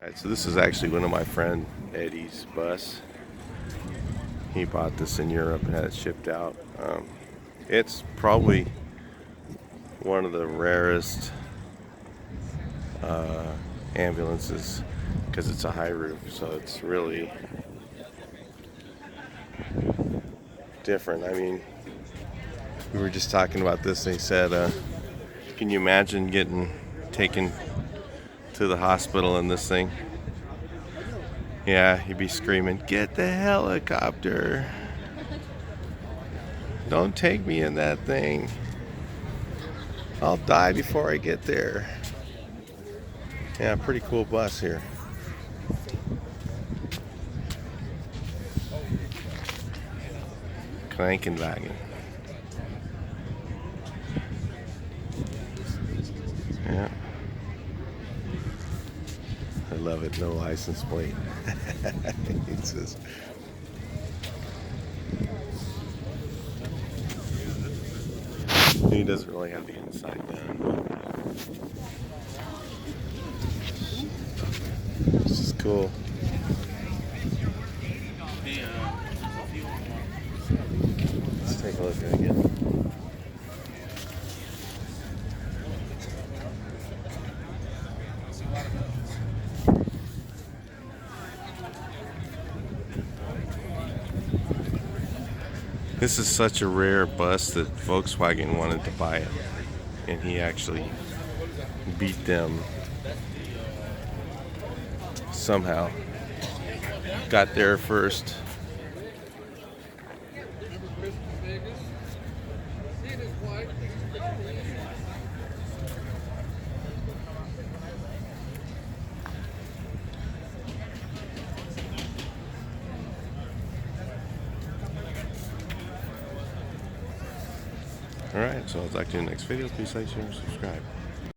Alright, so this is actually one of my friend Eddie's bus. He bought this in Europe and had it shipped out. It's probably one of the rarest ambulances because it's a high roof, so it's really different. I mean, we were just talking about this, and he said, can you imagine getting taken to the hospital in this thing? Yeah, he'd be screaming, "Get the helicopter! Don't take me in that thing. I'll die before I get there." Yeah, pretty cool bus here. Krankenwagen. Yeah. I love it. No license plate. It says. He doesn't really have the inside done. This is cool. Let's take a look at it again. This is such a rare bus that Volkswagen wanted to buy it, and he actually beat them somehow. Got there first. Alright, so I'll talk to you in the next video. Please like, share, and subscribe.